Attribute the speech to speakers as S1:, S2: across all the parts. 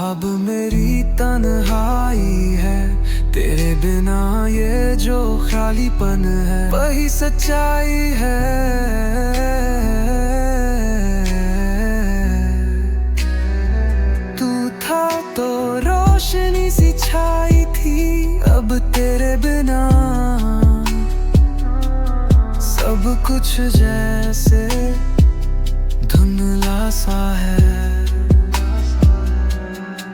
S1: अब मेरी तन्हाई है, तेरे बिना ये जो खालीपन है वही सच्चाई है। तू था तो रोशनी सी छाई थी, अब तेरे बिना सब कुछ जैसे धुंधला सा है।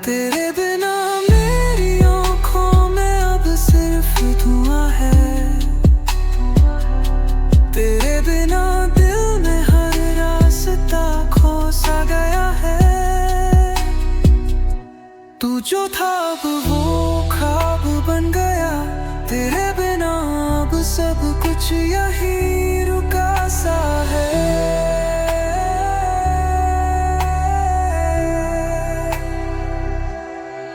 S1: तेरे बिना मेरी आँखों में अब सिर्फ धुआं है, तेरे बिना दिल में हर रास्ता खो सा गया है। तू जो था अब वो ख्वाब बन गया, तेरे बिना अब सब कुछ यही रुका सा है।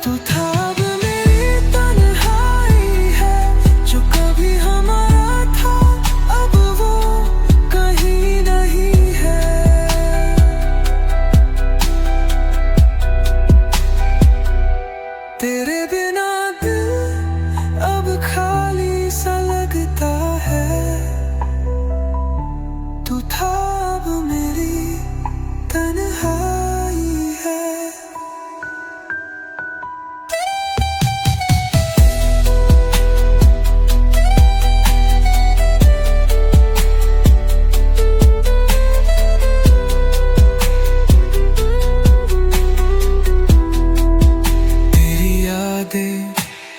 S1: तू था अब मेरी तन्हाई है, जो कभी हमारा था अब वो कहीं नहीं है। तेरे बिना दिल अब खाली सा लगता है। तू था अब मेरी तन्हाई है।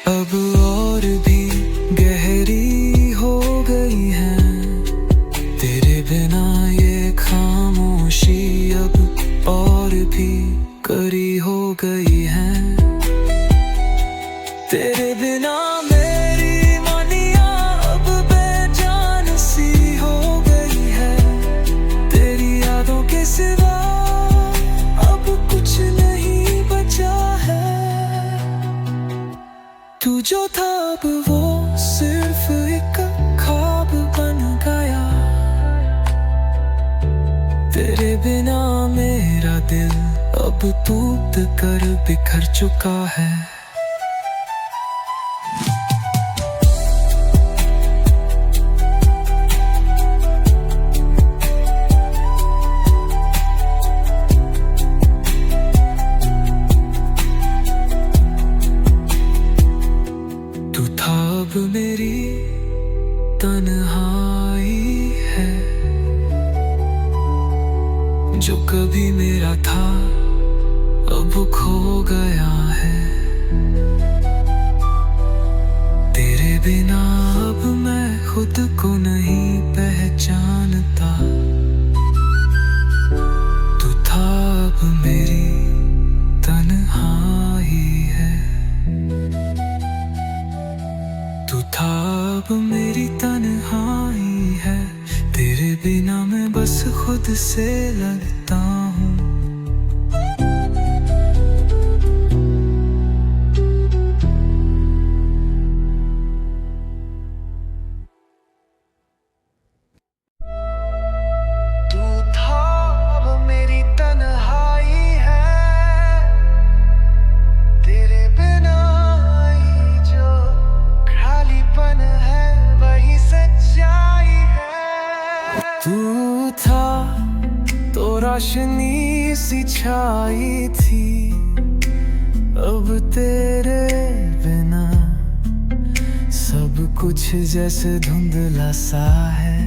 S1: अब और भी गहरी हो गई है, तेरे बिना ये खामोशी अब और भी करी हो गई है। तेरे बिना मेरी मानिया अब बेजान सी हो गई है, तेरी यादों के सिवा अब कुछ नहीं बचा है। तू जो था अब वो सिर्फ एक ख्वाब बन गया, तेरे बिना मेरा दिल अब टूट कर बिखर चुका है। अब मेरी तन्हाई है, जो कभी मेरा था अब खो गया है। तेरे बिना अब मैं खुद को नहीं पहचानता। तू था अब मेरी तन्हाई है। तू था अब मेरी तन्हाई है, तेरे बिना मैं बस खुद से लड़ता हूँ। तू था अब मेरी तन्हाई है, तेरे बिना जो खालीपन है वही सच्चाई है। तू था तो रोशनी सी छाई थी, अब तेरे बिना सब कुछ जैसे धुंधला सा है।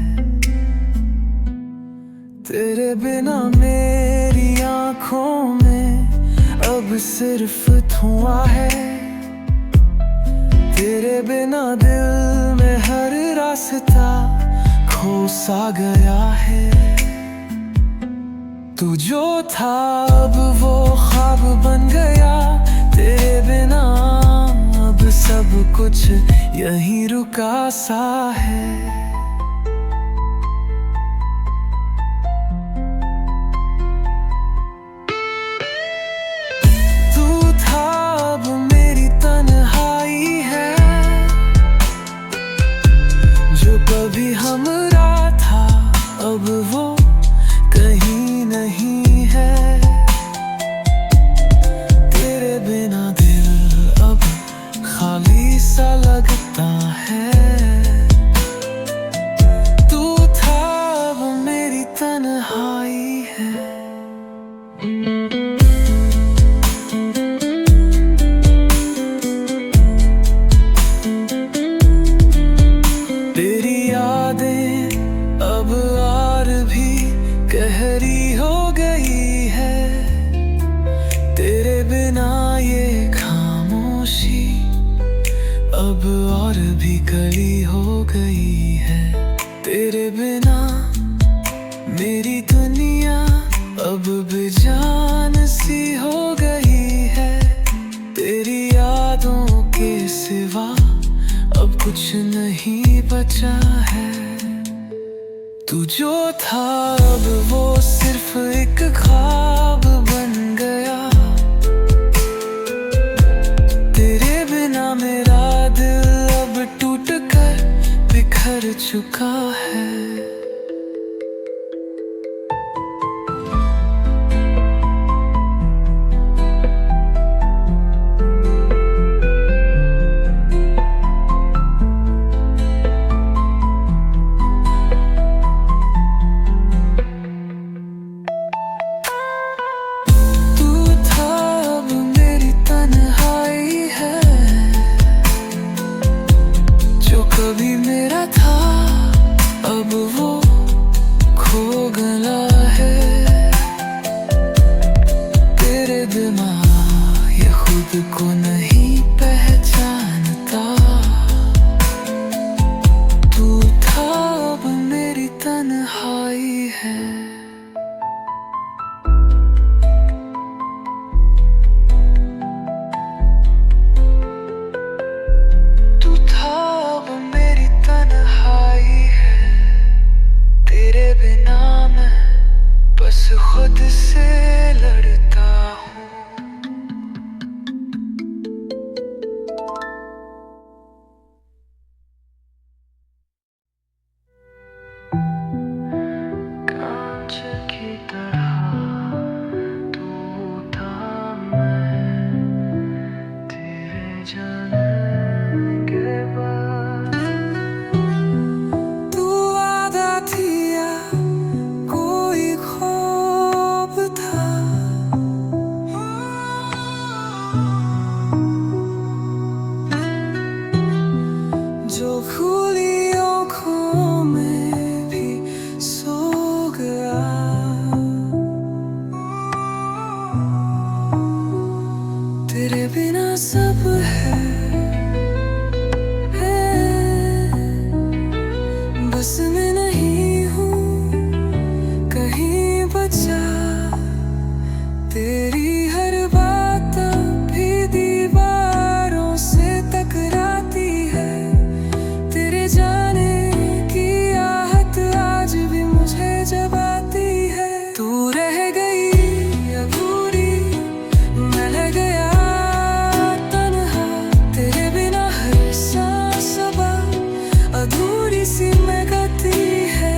S1: तेरे बिना मेरी आँखों में अब सिर्फ धुआं है, तेरे बिना दिल में हर रास्ता खो सा गया है। तू जो था अब वो ख्वाब बन गया, तेरे बिना अब सब कुछ यहीं रुका सा है। कभी हमरा था अब वो कहीं नहीं है। तेरे गई है। तेरे बिना मेरी दुनिया अब बेजान सी हो गई है। तेरी यादों के सिवा अब कुछ नहीं बचा है। तू जो था अब वो सिर्फ एक ख्वाब बन गया। तेरे बिना मेरा दिल अब टूट कर बिखर चुका है। कभी मेरा था अब वो खो गया है। तेरे बिना ये खुद को नहीं पहचानता। तू था अब मेरी तन्हाई है। खुद से लड़ता हूँ। कांच की तरह तू था, मैं तेरे जाने के बाद। तू आधा थी या कोई जो खुली आँखों में भी सो गया। तेरे बिना सब है बस मैं नहीं हूँ कहीं बचा। तेरी हर बात भी दीवारों से टकराती है। तेरे जाने की आहट आज भी मुझे जब आती है। तू रह गई अधूरी, मैं रह गया तन्हा। तेरे बिना हर सांस अब अधूरी सी मैं गाती है।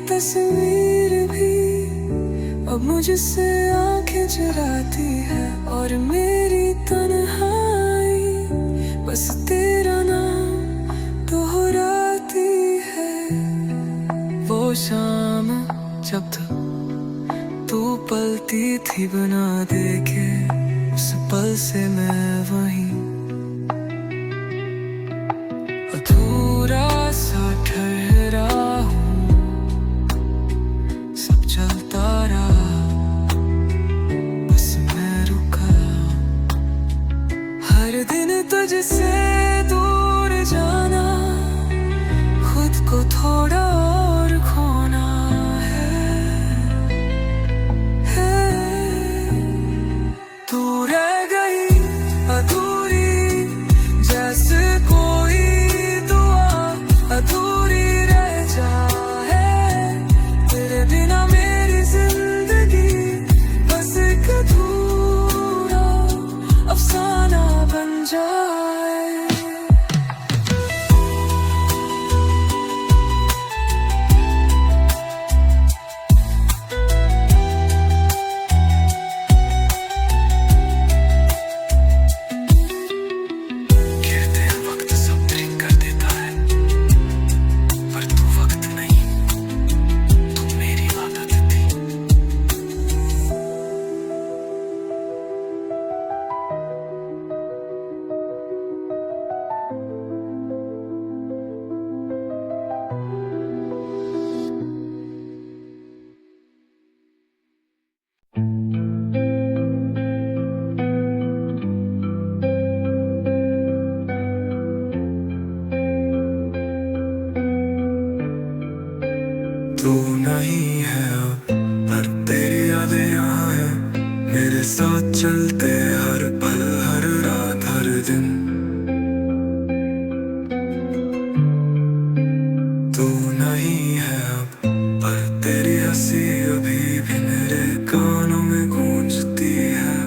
S1: तस्वीर भी अब मुझसे आंखें चुराती है। और मेरी तन्हाई बस तेरा नाम दोहराती है। वो शाम जब तू पलती थी बिना देखे, उस पल से मैं वहीं अधूरा सा ठहरा हूँ। चलता रहा बस मैं रुका। हर दिन तुझसे दूर जाना, खुद को थोड़ा और खोना है। तू रह गई अधूरी जैसे कोई दुआ अधूरी रह जाए। तेरे बिना अफसाना बन जाए। तू नहीं है अब, पर तेरी यादें यहाँ है, मेरे साथ चलते हर पल हर रात हर दिन। तू नहीं है अब, पर तेरी हंसी अभी भी मेरे कानों में गूंजती है।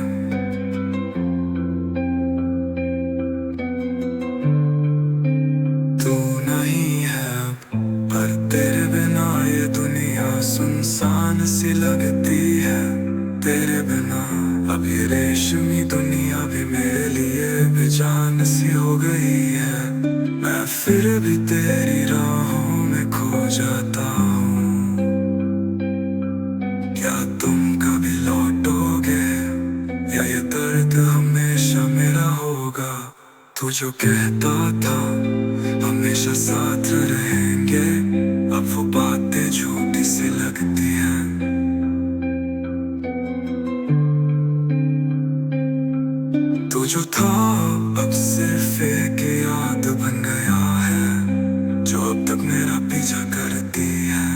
S1: तू नहीं है अब, पर तेरे बिना ये दुनिया सुनसान सी लगती है। तेरे बिना अभी रेशमी दुनिया भी मेरे लिए बेजान सी हो गई है। मैं फिर भी तेरी राहों में खो जाता हूँ। क्या तुम कभी लौटोगे, या ये दर्द हमेशा मेरा होगा? तू जो कहता था हमेशा साथ रहेंगे, अब वो बातें झूठी सी लगती हैं। तू जो था अब सिर्फ एक याद बन गया है, जो अब तक मेरा पीछा करती है।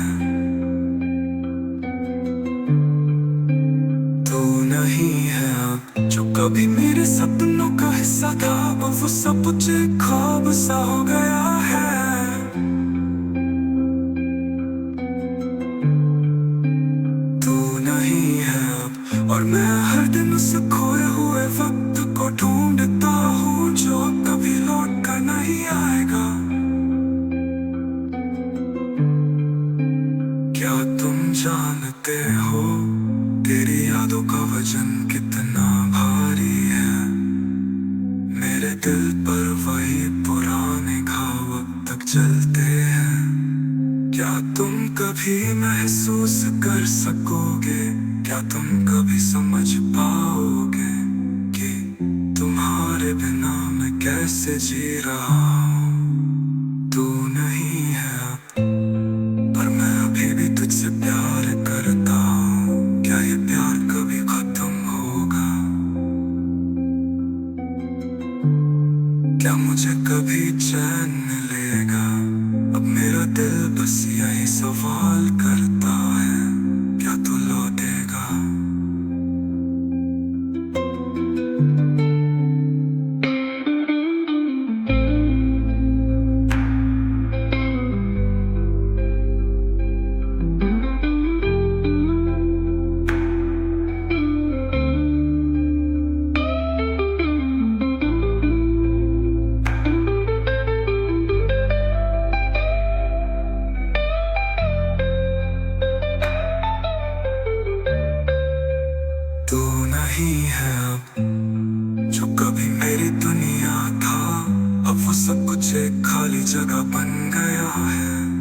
S1: तू नहीं है अब, जो कभी मेरे सपनों का हिस्सा था, अब वो सब कुछ एक ख्वाब सा हो गया है। तू नहीं है अब, और मैं हर दिन उस खोए हुए वक्त को ढूंढता हूँ, जो कभी लौट कर नहीं आएगा। क्या तुम जानते हो तेरी यादों का वजन कितना भारी है? मेरे दिल पर वही पुराने घाव अब तक चलते हैं। क्या तुम कभी महसूस कर सकोगे, क्या तुम कभी समझ पाओगे कि तुम्हारे बिना मैं कैसे जी रहा हूँ? तू नहीं है अब, पर मैं अभी भी तुझसे प्यार करता हूँ। क्या ये प्यार कभी खत्म होगा? क्या मुझे कभी चैन मिलेगा? अब मेरा दिल बस यही सवाल करता है, क्या तू लौटेगा? तू नहीं है अब, जो कभी मेरी दुनिया था, अब वो सब कुछ एक खाली जगह बन गया है।